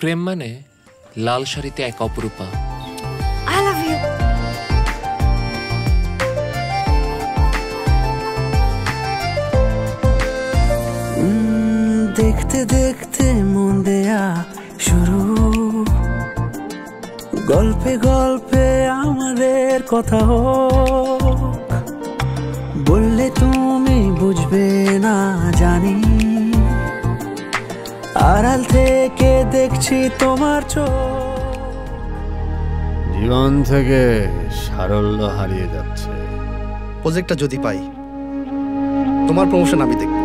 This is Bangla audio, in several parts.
প্রেম মানে লাল শাড়িতে এক অপরূপা। I love you. দেখতে দেখতে মন দেয়া শুরু, গল্পে গল্পে আমাদের কথা হোক। বললে তুমি বুঝবে না জানি, আড়াল থেকে দেখছি তোমার চোখ। জীবন থেকে সারল্য হারিয়ে যাচ্ছে। প্রজেক্টটা যদি পাই, তোমার প্রমোশন আমি দেখব।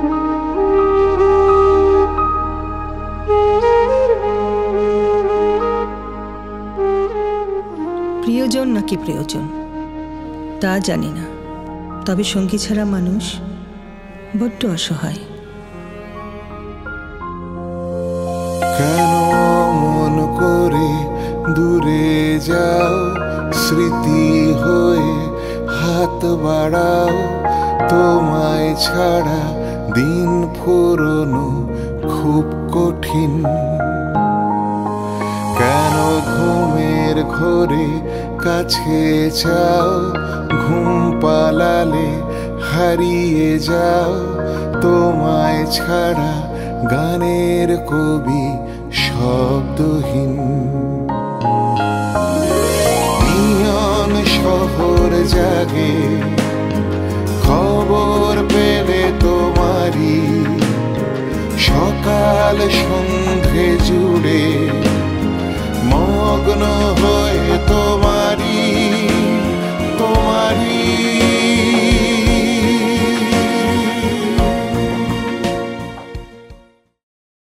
প্রিয়জন নাকি প্রয়োজন তা জানি না, তবে সঙ্গী ছাড়া মানুষ বড্ড অসহায়। কেন মন করে দূরে যাও, স্মৃতি হয়ে হাত বাড়াও। তোমায় ছাড়া দিন ফুরোনো খুব কঠিন। কেন ঘুমের ঘোরে কাছে যাও, ঘুম পালালে হারিয়ে যাও। তোমায় ছাড়া গানের কবি শব্দহীন। নিয়ন শহর জাগে খবর পেলে তোমারই, সকাল সন্ধে জুড়ে মগ্ন হয়ে তোমার